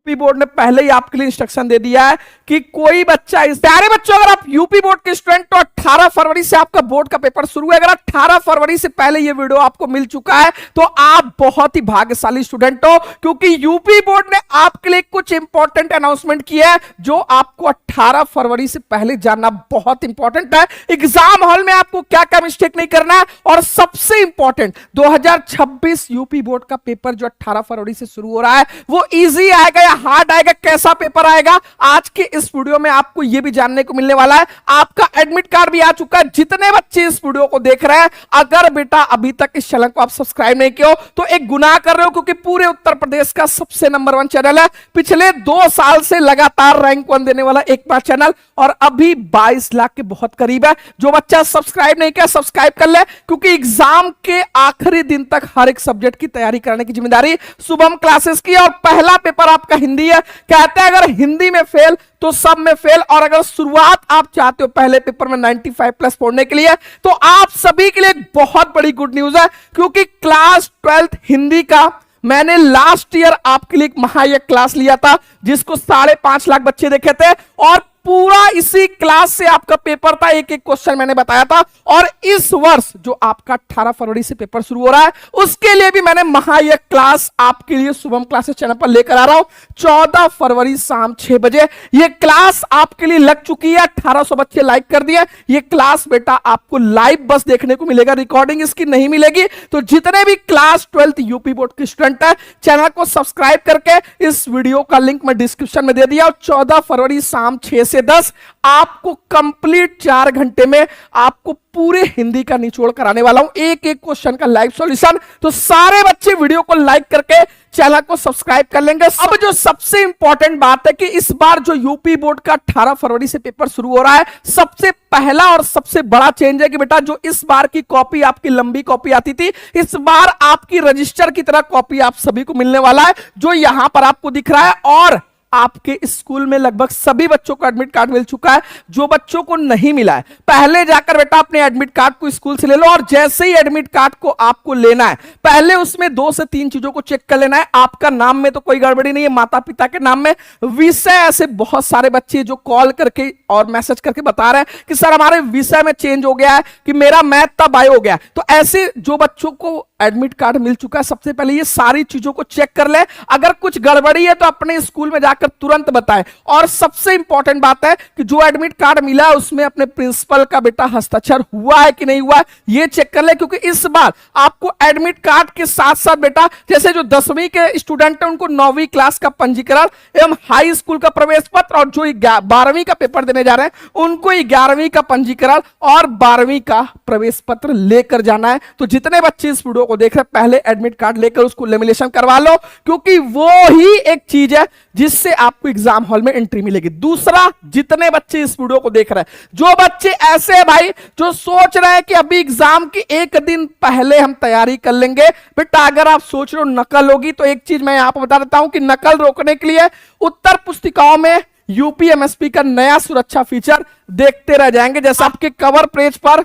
UP board ने पहले ही आपके लिए इंस्ट्रक्शन दे दिया है कि कोई बच्चा इस प्यारे बच्चों, अगर आप यूपी बोर्ड के स्टूडेंट तो 18 फरवरी से आपका बोर्ड का पेपर शुरू है। अगर 18 फरवरी से पहले ये वीडियो आपको मिल चुका है तो आप बहुत ही भाग्यशाली स्टूडेंट हो, क्योंकि यूपी बोर्ड ने आपके लिए कुछ इंपॉर्टेंट अनाउंसमेंट किया है जो आपको 18 फरवरी से पहले जानना बहुत इंपॉर्टेंट है। एग्जाम हॉल में आपको क्या क्या मिस्टेक नहीं करना है, और सबसे इंपॉर्टेंट 2026 यूपी बोर्ड का पेपर जो 18 फरवरी से शुरू हो रहा है वो इजी आएगा या हार्ड आएगा, कैसा पेपर आएगा, आज के इस वीडियो में आपको यह भी जानने को मिलने वाला है। आपका एडमिट कार्ड भी आ चुका है। जितने बच्चे इस वीडियो को देख रहे हैं, अगर बेटा अभी तक इस चैनल को आप सब्सक्राइब नहीं किए हो तो एक गुनाह कर रहे हो, क्योंकि पूरे उत्तर प्रदेश का सबसे नंबर 1 चैनल है, पिछले 2 साल से लगातार रैंक 1 देने वाला एकमात्र चैनल, और अभी 22 लाख के बहुत करीब है। जो बच्चा सब्सक्राइब नहीं किया सब्सक्राइब कर ले, क्योंकि एग्जाम के आखिरी दिन तक हर एक सब्जेक्ट की तैयारी कराने की जिम्मेदारी शुभम क्लासेस की। और पहला पेपर आपका हिंदी है। कहते हैं अगर हिंदी में फेल तो सब में फेल, और अगर शुरुआत आप चाहते हो पहले पेपर में 95 प्लस पढ़ने के लिए तो आप सभी के लिए एक बहुत बड़ी गुड न्यूज है, क्योंकि क्लास 12th हिंदी का मैंने लास्ट ईयर आपके लिए एक महायक क्लास लिया था जिसको 5.5 लाख बच्चे देखे थे, और पूरा इसी क्लास से आपका पेपर था, एक एक क्वेश्चन मैंने बताया था। और इस वर्ष जो आपका 18 फरवरी से पेपर शुरू हो रहा है उसके लिए भी मैंने महायक क्लास आपके लिए शुभम क्लासेस चैनल पर लेकर आ रहा हूं। 14 फरवरी शाम 6 बजे ये क्लास आपके लिए लग चुकी है। 1800 बच्चे लाइक कर दिए। ये क्लास बेटा आपको लाइव बस देखने को मिलेगा, रिकॉर्डिंग इसकी नहीं मिलेगी। तो जितने भी क्लास 12th यूपी बोर्ड के स्टूडेंट है, चैनल को सब्सक्राइब करके इस वीडियो का लिंक मैं डिस्क्रिप्शन में दे दिया। और 14 फरवरी शाम 6 से 10 आपको कंप्लीट 4 घंटे में आपको पूरे हिंदी का निचोड़ कराने वाला हूं, एक एक क्वेश्चन का लाइव सॉल्यूशन। तो सारे बच्चे वीडियो को लाइक करके चैनल को सब्सक्राइब कर लेंगे। अब जो सबसे इंपॉर्टेंट बात है कि इस बार जो यूपी बोर्ड का 18 फरवरी से पेपर शुरू हो रहा है, सबसे पहला और सबसे बड़ा चेंज है कि बेटा जो इस बार की कॉपी आपकी लंबी कॉपी आती थी, इस बार आपकी रजिस्टर की तरह कॉपी आप सभी को मिलने वाला है, जो यहां पर आपको दिख रहा है। और आपके स्कूल में लगभग सभी बच्चों को एडमिट कार्ड मिल चुका है। जो बच्चों को नहीं मिला है, पहले जाकर बेटा अपने एडमिट कार्ड को स्कूल से ले लो, और जैसे ही एडमिट कार्ड को आपको लेना है, पहले उसमें 2 से 3 चीजों को चेक कर लेना है। आपका नाम में तो कोई गड़बड़ी नहीं है, माता पिता के नाम में। विषय, ऐसे बहुत सारे बच्चे जो कॉल करके और मैसेज करके बता रहे हैं कि सर हमारे विषय में चेंज हो गया है, कि मेरा मैथ था बायो हो गया। तो ऐसे जो बच्चों को एडमिट कार्ड मिल चुका है, सबसे पहले ये सारी चीजों को चेक कर ले। अगर कुछ गड़बड़ी है तो अपने स्कूल में जाकर तुरंत बताएं। और सबसे इंपॉर्टेंट बात है कि जो एडमिट कार्ड मिला है उसमें अपने प्रिंसिपल का बेटा हस्ताक्षर हुआ है कि नहीं हुआ है, ये चेक कर ले, क्योंकि इस बार आपको एडमिट कार्ड के साथ साथ बेटा जैसे जो 10वीं के स्टूडेंट हैं उनको 9वीं क्लास का पंजीकरण एवं हाई स्कूल का प्रवेश पत्र, और जो 12वीं का पेपर देने जा रहे हैं उनको 11वीं का पंजीकरण और 12वीं का प्रवेश पत्र लेकर जाना है। तो जितने बच्चे इस वीडियो को देख रहे हैं, पहले एडमिट कार्ड लेकर उसको लेमिनेशन करवा लो, क्योंकि वो ही एक चीज है जिससे आपको एग्जाम हॉल में एंट्री मिलेगी। दूसरा, जितने बच्चे इस वीडियो को देख रहे हैं, जो बच्चे ऐसे हैं भाई जो सोच रहे हैं कि अभी एग्जाम की एक दिन पहले हम तैयारी कर लेंगे, बेटा अगर आप सोच रहे हो नकल होगी, तो एक चीज मैं यहां पर बता देता हूं कि नकल रोकने के लिए उत्तर पुस्तिकाओं में यूपीएमएसपी का नया सुरक्षा फीचर देखते रह जाएंगे। जैसे आपके कवर पेज पर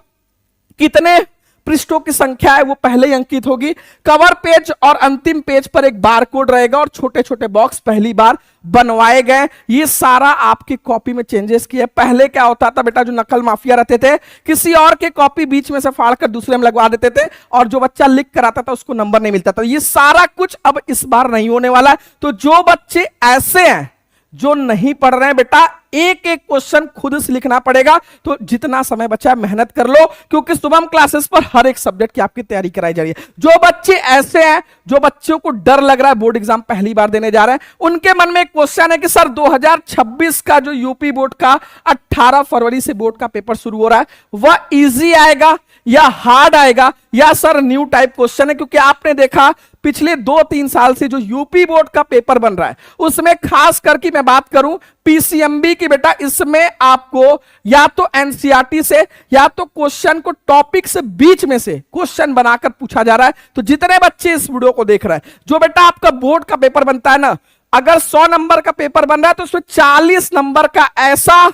कितने पृष्ठों की संख्या है वो पहले ही अंकित होगी। कवर पेज और अंतिम पेज पर एक बार कोड रहेगा, और छोटे छोटे बॉक्स पहली बार बनवाए गए। ये सारा आपकी कॉपी में चेंजेस किए। पहले क्या होता था बेटा, जो नकल माफिया रहते थे, किसी और के कॉपी बीच में से फाड़कर दूसरे में लगवा देते थे, और जो बच्चा लिख कर आता था उसको नंबर नहीं मिलता था। ये सारा कुछ अब इस बार नहीं होने वाला है। तो जो बच्चे ऐसे हैं जो नहीं पढ़ रहे हैं, बेटा एक एक क्वेश्चन खुद से लिखना पड़ेगा। तो जितना समय बचा मेहनत कर लो, क्योंकि शुभम क्लासेस पर हर एक सब्जेक्ट की आपकी तैयारी कराई जा रही है। जो बच्चे ऐसे हैं जो बच्चों को डर लग रहा है, बोर्ड एग्जाम पहली बार देने जा रहे हैं, उनके मन में एक क्वेश्चन है कि सर 2026 का जो यूपी बोर्ड का 18 फरवरी से बोर्ड का पेपर शुरू हो रहा है, वह इजी आएगा या हार्ड आएगा, या सर न्यू टाइप क्वेश्चन है। क्योंकि आपने देखा पिछले 2-3 साल से जो यूपी बोर्ड का पेपर बन रहा है, उसमें खास करके मैं बात करूं पीसीएमबी की, बेटा इसमें आपको या तो एनसीईआरटी से या तो क्वेश्चन को टॉपिक से बीच में से क्वेश्चन बनाकर पूछा जा रहा है। तो जितने बच्चे इस वीडियो को देख रहे हैं, जो बेटा आपका बोर्ड का पेपर बनता है ना, अगर 100 नंबर का पेपर बन रहा है तो उसमें 40 नंबर का ऐसा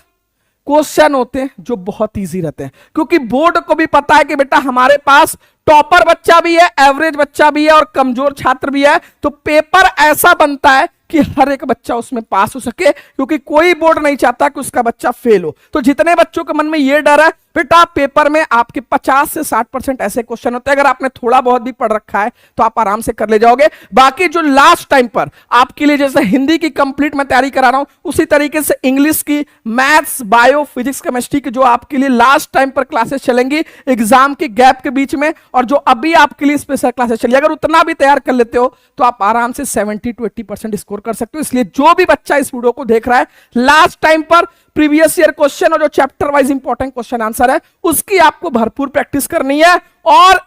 क्वेश्चन होते हैं जो बहुत इजी रहते हैं। क्योंकि बोर्ड को भी पता है कि बेटा हमारे पास टॉपर बच्चा भी है, एवरेज बच्चा भी है और कमजोर छात्र भी है। तो पेपर ऐसा बनता है कि हर एक बच्चा उसमें पास हो सके, क्योंकि कोई बोर्ड नहीं चाहता कि उसका बच्चा फेल हो। तो जितने बच्चों के मन में यह डर है, बेटा पेपर में आपके 50 से 60% ऐसे क्वेश्चन होते हैं, अगर आपने थोड़ा बहुत भी पढ़ रखा है तो आप आराम से कर ले जाओगे। बाकी जो लास्ट टाइम पर आपके लिए जैसे हिंदी की कंप्लीट मैं तैयारी करा रहा हूं, उसी तरीके से इंग्लिश की, मैथ्स, बायो, फिजिक्स, केमिस्ट्री की जो आपके लिए लास्ट टाइम पर क्लासेस चलेंगी एग्जाम के गैप के बीच में, और जो अभी आपके लिए स्पेशल क्लासेस चलिए, अगर उतना भी तैयार कर लेते हो तो आप आराम से 70 to 80% स्कोर कर सकते हो। इसलिए जो भी बच्चा इस वीडियो को देख रहा है, लास्ट टाइम पर प्रीवियस ईयर क्वेश्चन और जो chapter wise important question answer है उसकी आपको भरपूर प्रैक्टिस करनी है। और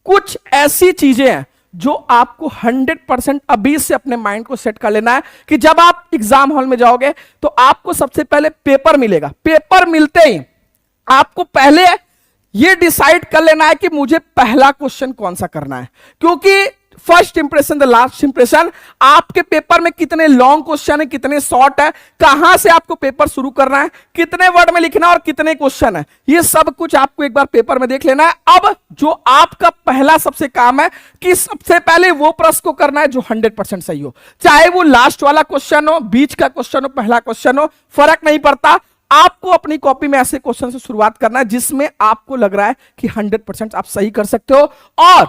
कुछ ऐसी चीजें हैं जो आपको 100% अभी से अपने माइंड को सेट कर लेना है कि जब आप एग्जाम हॉल में जाओगे तो आपको सबसे पहले पेपर मिलेगा। पेपर मिलते ही आपको पहले यह डिसाइड कर लेना है कि मुझे पहला क्वेश्चन कौन सा करना है, क्योंकि first impression the last impression. आपके पेपर में कितने लॉन्ग क्वेश्चन है, कितने शॉर्ट है, कहां से आपको पेपर शुरू करना है, कितने वर्ड में लिखना है और कितने क्वेश्चन है, ये सब कुछ आपको एक बार पेपर में देख लेना है। अब जो आपका पहला सबसे काम है कि सबसे पहले वो प्रश्न को करना है जो 100% सही हो, चाहे वो लास्ट वाला क्वेश्चन हो, बीच का क्वेश्चन हो, पहला क्वेश्चन हो, फर्क नहीं पड़ता। आपको अपनी कॉपी में ऐसे क्वेश्चन से शुरुआत करना है जिसमें आपको लग रहा है कि 100% आप सही कर सकते हो। और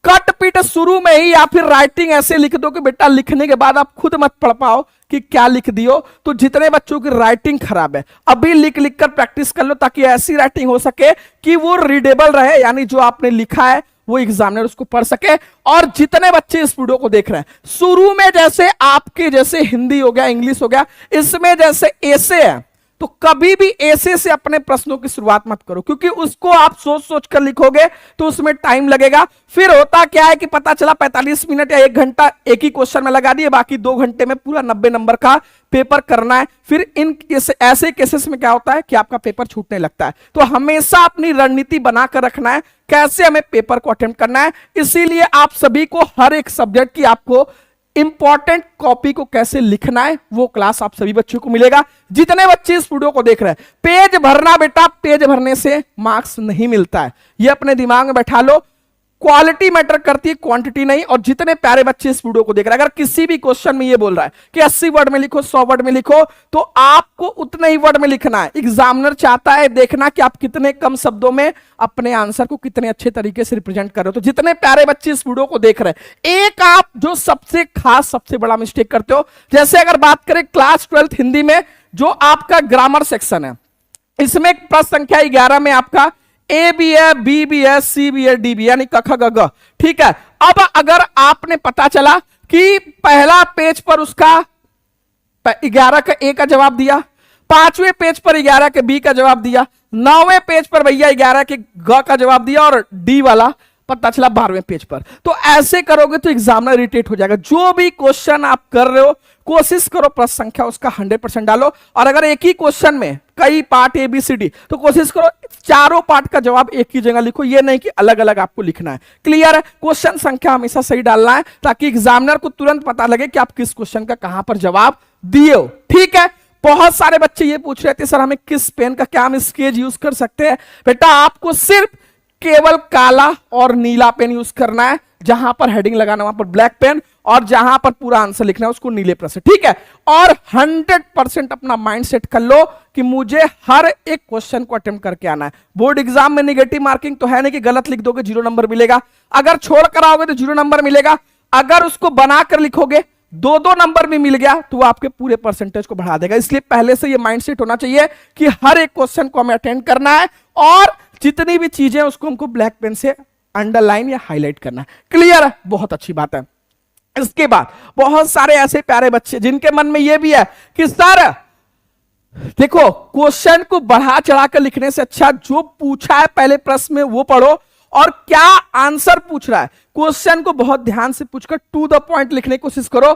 कट पीट शुरू में ही या फिर राइटिंग ऐसे लिख दो कि बेटा लिखने के बाद आप खुद मत पढ़ पाओ कि क्या लिख दियो। तो जितने बच्चों की राइटिंग खराब है अभी लिख लिख कर प्रैक्टिस कर लो, ताकि ऐसी राइटिंग हो सके कि वो रीडेबल रहे, यानी जो आपने लिखा है वो एग्जामिनर उसको पढ़ सके। और जितने बच्चे इस वीडियो को देख रहे हैं, शुरू में जैसे आपके जैसे हिंदी हो गया, इंग्लिश हो गया, इसमें जैसे ऐसे है, तो कभी भी ऐसे से अपने प्रश्नों की शुरुआत मत करो, क्योंकि उसको आप सोच सोच कर लिखोगे तो उसमें टाइम लगेगा। फिर होता क्या है कि पता चला 45 मिनट या 1 घंटा एक ही क्वेश्चन में लगा दिए, बाकी 2 घंटे में पूरा 90 नंबर का पेपर करना है। फिर इन ऐसे केसेस में क्या होता है कि आपका पेपर छूटने लगता है। तो हमेशा अपनी रणनीति बनाकर रखना है कैसे हमें पेपर को अटेम्प्ट करना है। इसीलिए आप सभी को हर एक सब्जेक्ट की आपको इंपॉर्टेंट कॉपी को कैसे लिखना है वो क्लास आप सभी बच्चों को मिलेगा। जितने बच्चे इस वीडियो को देख रहे हैं, पेज भरना बेटा, पेज भरने से मार्क्स नहीं मिलता है, ये अपने दिमाग में बैठा लो। क्वालिटी मैटर करती है, क्वांटिटी नहीं। और जितने प्यारे बच्चे इस वीडियो को देख रहे हैं, अगर किसी भी क्वेश्चन में ये बोल रहा है कि 80 वर्ड में लिखो, 100 वर्ड में लिखो, तो आपको उतने ही वर्ड में लिखना है। एग्जामिनर चाहता है देखना कि आप कितने कम शब्दों में अपने आंसर को कितने अच्छे तरीके से रिप्रेजेंट कर रहे हो। तो जितने प्यारे बच्चे इस वीडियो को देख रहे हैं, एक आप जो सबसे खास सबसे बड़ा मिस्टेक करते हो, जैसे अगर बात करें क्लास 12th हिंदी में जो आपका ग्रामर सेक्शन है, इसमें प्रश्न संख्या 11 में आपका ए भी है, बी भी है, सी भी है, डी भी, यानी क ख ग घ, ठीक है। अब अगर आपने पता चला कि पहला पेज पर उसका 11 का ए का जवाब दिया, 5वें पेज पर 11 के बी का जवाब दिया, 9वें पेज पर भैया 11 के ग का जवाब दिया, और डी वाला पता चला 12वें पेज पर, तो ऐसे करोगे तो एग्जामिनर इरिटेट हो जाएगा। जो भी क्वेश्चन आप कर रहे हो कोशिश करो प्रश्न संख्या उसका 100% डालो। और अगर एक ही क्वेश्चन में कई part A B C D, तो कोशिश करो चारों पार्ट का जवाब एक ही जगह लिखो, ये नहीं कि अलग अलग आपको लिखना है। क्लियर है? क्वेश्चन संख्या हमेशा सही डालना है ताकि एग्जामिनर को तुरंत पता लगे कि आप किस क्वेश्चन का कहां पर जवाब दिए हो। ठीक है। बहुत सारे बच्चे ये पूछ रहे थे सर हमें किस पेन का, क्या हम स्केच यूज कर सकते हैं? बेटा आपको सिर्फ केवल काला और नीला पेन यूज करना है, जहां पर हेडिंग लगाना वहां पर ब्लैक पेन, और जहां पर पूरा आंसर लिखना है उसको नीले पेन से। ठीक है। और 100% अपना माइंड सेट कर लो कि मुझे हर एक क्वेश्चन को अटेम्प्ट करके आना है। बोर्ड एग्जाम में नेगेटिव मार्किंग तो है नहीं कि गलत लिख दोगे 0 नंबर मिलेगा, अगर छोड़ कर आओगे तो 0 नंबर मिलेगा, अगर उसको बनाकर लिखोगे 2-2 नंबर भी मिल गया तो आपके पूरे परसेंटेज को बढ़ा देगा। इसलिए पहले से ये माइंडसेट होना चाहिए कि हर एक क्वेश्चन को हमें अटेंड करना है, और जितनी भी चीजें उसको हमको ब्लैक पेन से अंडरलाइन या हाईलाइट करना है। क्लियर है? बहुत अच्छी बात है। इसके बाद बहुत सारे ऐसे प्यारे बच्चे जिनके मन में यह भी है कि सर देखो क्वेश्चन को बढ़ा चढ़ाकर लिखने से अच्छा जो पूछा है पहले प्रश्न में वो पढ़ो, और क्या आंसर पूछ रहा है क्वेश्चन को बहुत ध्यान से पूछकर टू द पॉइंट लिखने की कोशिश करो।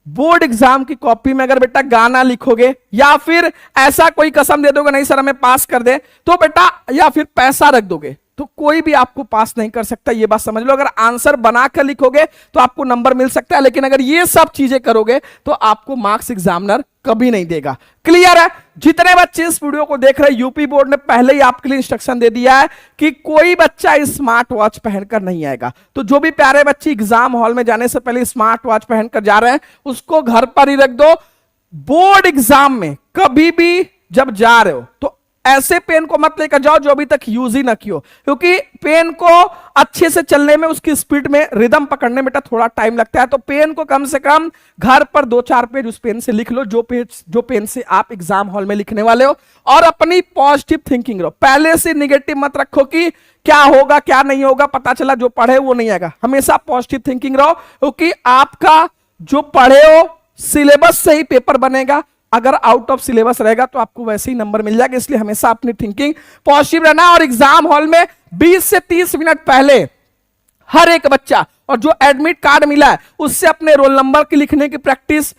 बोर्ड एग्जाम की कॉपी में अगर बेटा गाना लिखोगे या फिर ऐसा कोई कसम दे दोगे नहीं सर हमें पास कर दे, तो बेटा या फिर पैसा रख दोगे तो कोई भी आपको पास नहीं कर सकता, ये बात समझ लो। अगर आंसर बनाकर लिखोगे तो आपको नंबर मिल सकता है, लेकिन अगर ये सब चीजें करोगे तो आपको मार्क्स एग्जामिनर कभी नहीं देगा। क्लियर है? जितने बच्चे इस वीडियो को देख रहे हैं, यूपी बोर्ड ने पहले ही आपके लिए इंस्ट्रक्शन दे दिया है कि कोई बच्चा स्मार्ट वॉच पहनकर नहीं आएगा। तो जो भी प्यारे बच्चे एग्जाम हॉल में जाने से पहले स्मार्ट वॉच पहनकर जा रहे हैं, उसको घर पर ही रख दो। बोर्ड एग्जाम में कभी भी जब जा रहे हो तो ऐसे पेन को मत लेकर जाओ जो अभी तक यूज ही ना कियो, क्योंकि पेन को अच्छे से चलने में, उसकी स्पीड में, रिदम पकड़ने में थोड़ा टाइम लगता है। तो पेन को कम से कम घर पर 2-4 पेज उस पेन से लिख लो, जो पेन से आप एग्जाम हॉल में लिखने वाले हो। और अपनी पॉजिटिव थिंकिंग रहो, पहले से निगेटिव मत रखो कि क्या होगा क्या नहीं होगा, पता चला जो पढ़े वो नहीं आएगा। हमेशा पॉजिटिव थिंकिंग रहो, क्योंकि आपका जो पढ़े हो सिलेबस से ही पेपर बनेगा। अगर आउट ऑफ सिलेबस रहेगा तो आपको वैसे ही नंबर मिल जाएगा। इसलिए हमेशा अपनी थिंकिंग पॉजिटिव रहना। और एग्जाम हॉल में 20 से 30 मिनट पहले हर एक बच्चा, और जो एडमिट कार्ड मिला है उससे अपने रोल नंबर की लिखने की प्रैक्टिस,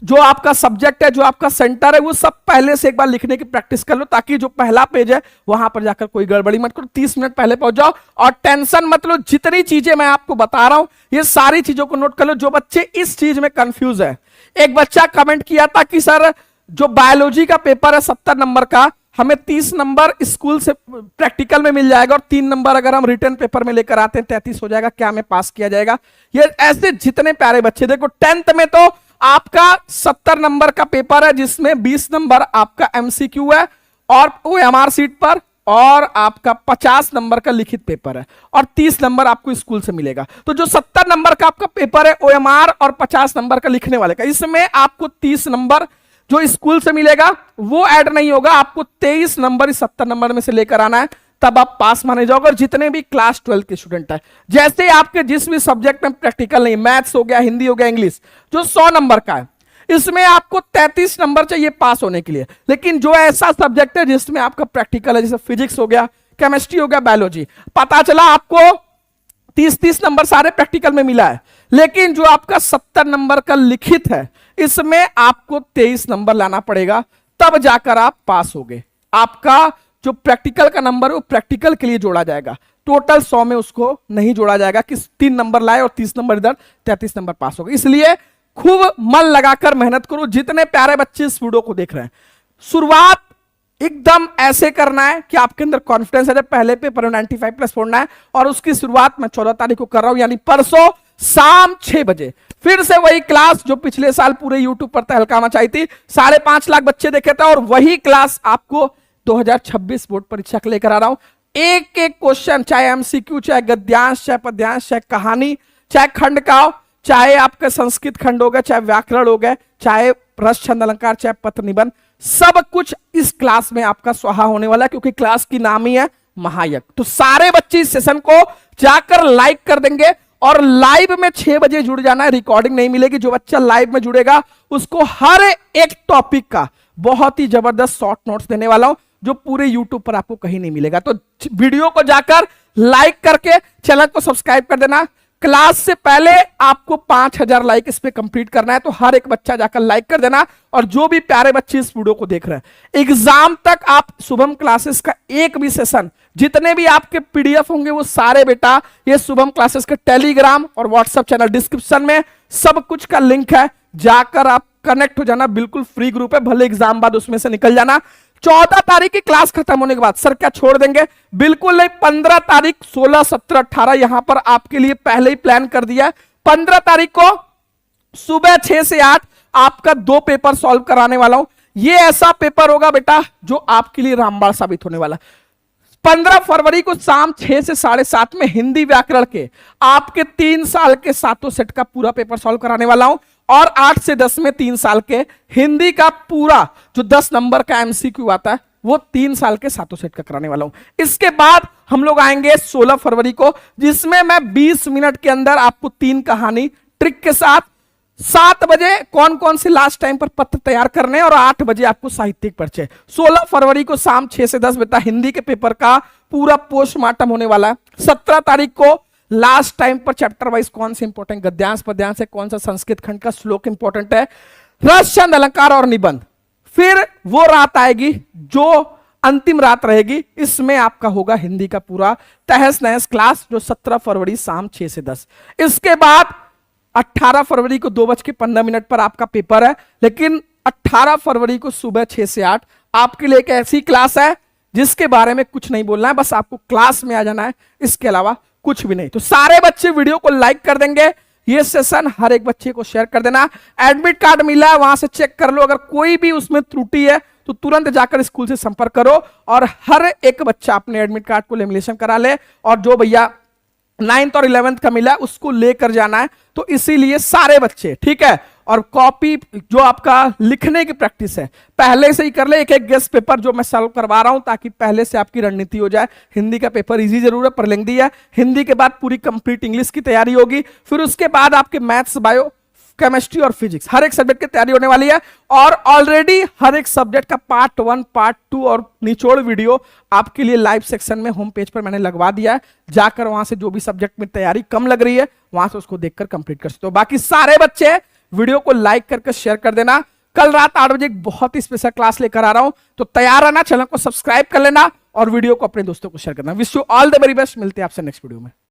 जो आपका सब्जेक्ट है, जो आपका सेंटर है, वो सब पहले से एक बार लिखने की प्रैक्टिस कर लो, ताकि जो पहला पेज है वहां पर जाकर कोई गड़बड़ी मत करो। 30 मिनट पहले पहुंच जाओ और टेंशन मत लो। जितनी चीजें मैं आपको बता रहा हूं ये सारी चीजों को नोट कर लो। जो बच्चे इस चीज में कंफ्यूज है, एक बच्चा कमेंट किया था कि सर जो बायोलॉजी का पेपर है 70 नंबर का, हमें 30 नंबर स्कूल से प्रैक्टिकल में मिल जाएगा और 3 नंबर अगर हम रिटर्न पेपर में लेकर आते हैं 33 हो जाएगा, क्या हमें पास किया जाएगा? ये ऐसे जितने प्यारे बच्चे, देखो 10th में तो आपका 70 नंबर का पेपर है जिसमें 20 नंबर आपका एमसीक्यू है और ओएमआर सीट पर, और आपका 50 नंबर का लिखित पेपर है और 30 नंबर आपको स्कूल से मिलेगा। तो जो 70 नंबर का आपका पेपर है ओएमआर और 50 नंबर का लिखने वाले का, इसमें आपको 30 नंबर जो स्कूल से मिलेगा वो ऐड नहीं होगा। आपको 23 नंबर इस 70 नंबर में से लेकर आना है, तब आप पास माने जाओगे। और जितने भी क्लास 12 के स्टूडेंट है, जैसे आपके जिस भी सब्जेक्ट में प्रैक्टिकल नहीं, मैथ्स हो गया, हिंदी हो गया, इंग्लिश, जो 100 नंबर का है, इसमें आपको 33 नंबर चाहिए पास होने के लिए। लेकिन जो ऐसा सब्जेक्ट है जिसमें आपका प्रैक्टिकल है, जैसे फिजिक्स हो गया, केमिस्ट्री हो गया, बायोलॉजी, पता चला आपको 30-30 नंबर सारे प्रैक्टिकल में मिला है, लेकिन जो आपका 70 नंबर का लिखित है इसमें आपको 23 नंबर लाना पड़ेगा, तब जाकर आप पास होगे। आपका जो प्रैक्टिकल का नंबर है वो प्रैक्टिकल के लिए जोड़ा जाएगा, टोटल 100 में उसको नहीं जोड़ा जाएगा कि 3 नंबर लाए और 30 नंबर इधर, 33 नंबर पास हो गए। इसलिए खूब मन लगाकर मेहनत करो। जितने प्यारे बच्चे इस वीडियो को देख रहे हैं, शुरुआत एकदम ऐसे करना है कि आपके अंदर कॉन्फिडेंस है। पहले पेपर में 95+ छोड़ना है और उसकी शुरुआत मैं 14 तारीख को कर रहा हूं, यानी परसों शाम 6 बजे फिर से वही क्लास जो पिछले साल पूरे यूट्यूब पर तहलका मचाई थी, 5.5 लाख बच्चे देखे थे, और वही क्लास आपको 2026 बोर्ड परीक्षा के लेकर आ रहा हूं। एक एक क्वेश्चन, चाहे एमसीक्यू, चाहे गद्यांश, चाहे पद्यांश, चाहे कहानी, चाहे खंड का, चाहे आपका संस्कृत खंड हो गया, चाहे व्याकरण हो गया, चाहे रस छंद अलंकार, चाहे पत्र निबंध, सब कुछ इस क्लास में आपका स्वाहा होने वाला है, क्योंकि क्लास की नाम ही है महायज्ञ। तो सारे बच्चे इस सेशन को जाकर लाइक कर देंगे और लाइव में 6 बजे जुड़ जाना है, रिकॉर्डिंग नहीं मिलेगी। जो बच्चा लाइव में जुड़ेगा उसको हर एक टॉपिक का बहुत ही जबरदस्त शॉर्ट नोट्स देने वाला हूं, जो पूरे यूट्यूब पर आपको कहीं नहीं मिलेगा। तो वीडियो को जाकर लाइक करके चैनल को सब्सक्राइब कर देना। क्लास से पहले आपको 5000 लाइक इस पे कंप्लीट करना है, तो हर एक बच्चा जाकर लाइक कर देना। और जो भी प्यारे बच्चे इस वीडियो को देख रहे हैं, एग्जाम तक आप शुभम क्लासेस का एक भी सेशन, जितने भी आपके पीडीएफ होंगे वो सारे बेटा ये शुभम क्लासेस के टेलीग्राम और व्हाट्सएप चैनल, डिस्क्रिप्शन में सब कुछ का लिंक है, जाकर आप कनेक्ट हो जाना। बिल्कुल फ्री ग्रुप है, भले एग्जाम बाद उसमें से निकल जाना। 14 तारीख की क्लास खत्म होने के बाद सर क्या छोड़ देंगे? बिल्कुल नहीं। 15 तारीख, 16, 17, 18 यहां पर आपके लिए पहले ही प्लान कर दिया है। 15 तारीख को सुबह 6 से 8 आपका 2 पेपर सॉल्व कराने वाला हूं। ये ऐसा पेपर होगा बेटा जो आपके लिए रामबाण साबित होने वाला। 15 फरवरी को शाम 6 से 7:30 में हिंदी व्याकरण के आपके 3 साल के 7 सेट का पूरा पेपर सॉल्व कराने वाला हूं, और 8 से 10 में 3 साल के हिंदी का पूरा जो 10 नंबर का एमसीक्यू आता है वो 3 साल के 7 सेट का कराने वाला हूं। इसके बाद हम लोग आएंगे 16 फरवरी को, जिसमें मैं 20 मिनट के अंदर आपको 3 कहानी ट्रिक के साथ, 7 बजे कौन कौन से लास्ट टाइम पर पत्र तैयार करने, और 8 बजे आपको साहित्यिक परिचय। 16 फरवरी को शाम 6 से 10 बेटा हिंदी के पेपर का पूरा पोस्टमार्टम होने वाला है। 17 तारीख को लास्ट टाइम पर चैप्टर वाइज कौन से इंपॉर्टेंट गद्यांश पद्यांश है, कौन सा संस्कृत खंड का श्लोक इंपॉर्टेंट है, रस छंद अलंकार और निबंध। फिर वो रात आएगी जो अंतिम रात रहेगी, इसमें आपका होगा हिंदी का पूरा तहस नहस क्लास, जो 17 फरवरी शाम 6 से 10। इसके बाद 18 फरवरी को 2:15 पर आपका पेपर है, लेकिन 18 फरवरी को सुबह 6 से 8 आपके लिए एक ऐसी क्लास है जिसके बारे में कुछ नहीं बोलना है, बस आपको क्लास में आ जाना है, इसके अलावा कुछ भी नहीं। तो सारे बच्चे वीडियो को लाइक कर देंगे, ये सेशन हर एक बच्चे को शेयर कर देना। एडमिट कार्ड मिला है, वहां से चेक कर लो, अगर कोई भी उसमें त्रुटि है तो तुरंत जाकर स्कूल से संपर्क करो, और हर एक बच्चा अपने एडमिट कार्ड को लेमिनेशन करा ले, और जो भैया 9th और 11th का मिला उसको लेकर जाना है। तो इसीलिए सारे बच्चे, ठीक है, और कॉपी जो आपका लिखने की प्रैक्टिस है पहले से ही कर ले, एक एक गेस्ट पेपर जो मैं सॉल्व करवा रहा हूं, ताकि पहले से आपकी रणनीति हो जाए। हिंदी का पेपर इजी जरूर है पर लेंदी है, हिंदी के बाद पूरी कंप्लीट इंग्लिश की तैयारी होगी, फिर उसके बाद आपके मैथ्स, बायो, केमिस्ट्री और फिजिक्स हर एक सब्जेक्ट की तैयारी होने वाली है। और ऑलरेडी हर एक सब्जेक्ट का पार्ट 1, पार्ट 2 और निचोड़ वीडियो आपके लिए लाइव सेक्शन में होम पेज पर मैंने लगवा दिया है, जाकर वहां से जो भी सब्जेक्ट में तैयारी कम लग रही है वहां से उसको देखकर कंप्लीट कर सकते हो। बाकी सारे बच्चे वीडियो को लाइक करके शेयर कर देना। कल रात 8 बजे एक बहुत ही स्पेशल क्लास लेकर आ रहा हूं, तो तैयार रहना, चैनल को सब्सक्राइब कर लेना और वीडियो को अपने दोस्तों को शेयर करना। Wish you all the very best, मिलते हैं आपसे नेक्स्ट वीडियो में।